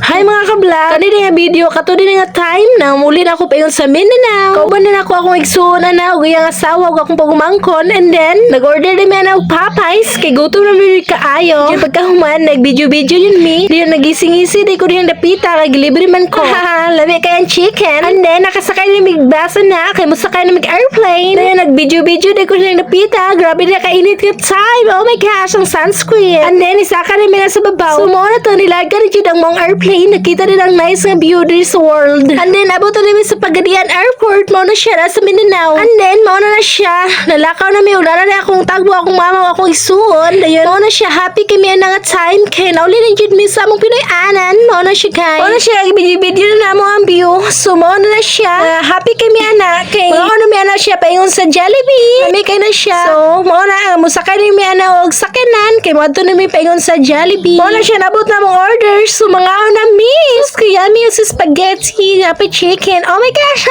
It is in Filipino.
Hi mga ka-vlog! Kanina nga video, kato din nga time na muli na ako payon sa Mindanao. Kauban na ako akong igsuon na ug iyang asawa ug akong pagumangkon, and then nag-order din man og Popeyes kay gutom na mi kaayo. Kay pagkahuman nag-video yun mi. Diyon nagising-isi di ko dihang dapita kay delivery man ko. Haha, labi kay ang chicken. And then nakasakay ni mig basa na kay musakay na mig airplane. Then nag-video di ko dihang dapita. Grabe na kainit ka time. Oh my gosh, ang sunscreen. And then isaka na mi na sa babaw. Sumo na to nilaga rin jud ang mong airplane. Nakita din ang nice nga view diri sa world. And then abot na mi sa Pagadian Airport. Mao na siya sa Mindanao. And then mao na siya. Nalakaw na mi ug na akong tagbo akong mama akong isuon. Dayon mao na siya happy kay mi nga time kay nauli na jud mi sa among Pinoy anan. Mao na siya guys. Mao na siya video na mo ang view. So mao na siya. Happy kay mi ana kay mao na mi ana siya paingon sa Jollibee. Kami kay na siya. So mao na musakay ni mi ana og sakyanan kay moadto na mi paingon sa Jollibee. Mao na siya nabot na mong order. So mga na mi. Kaya mi yung spaghetti, napi chicken. Oh my gosh!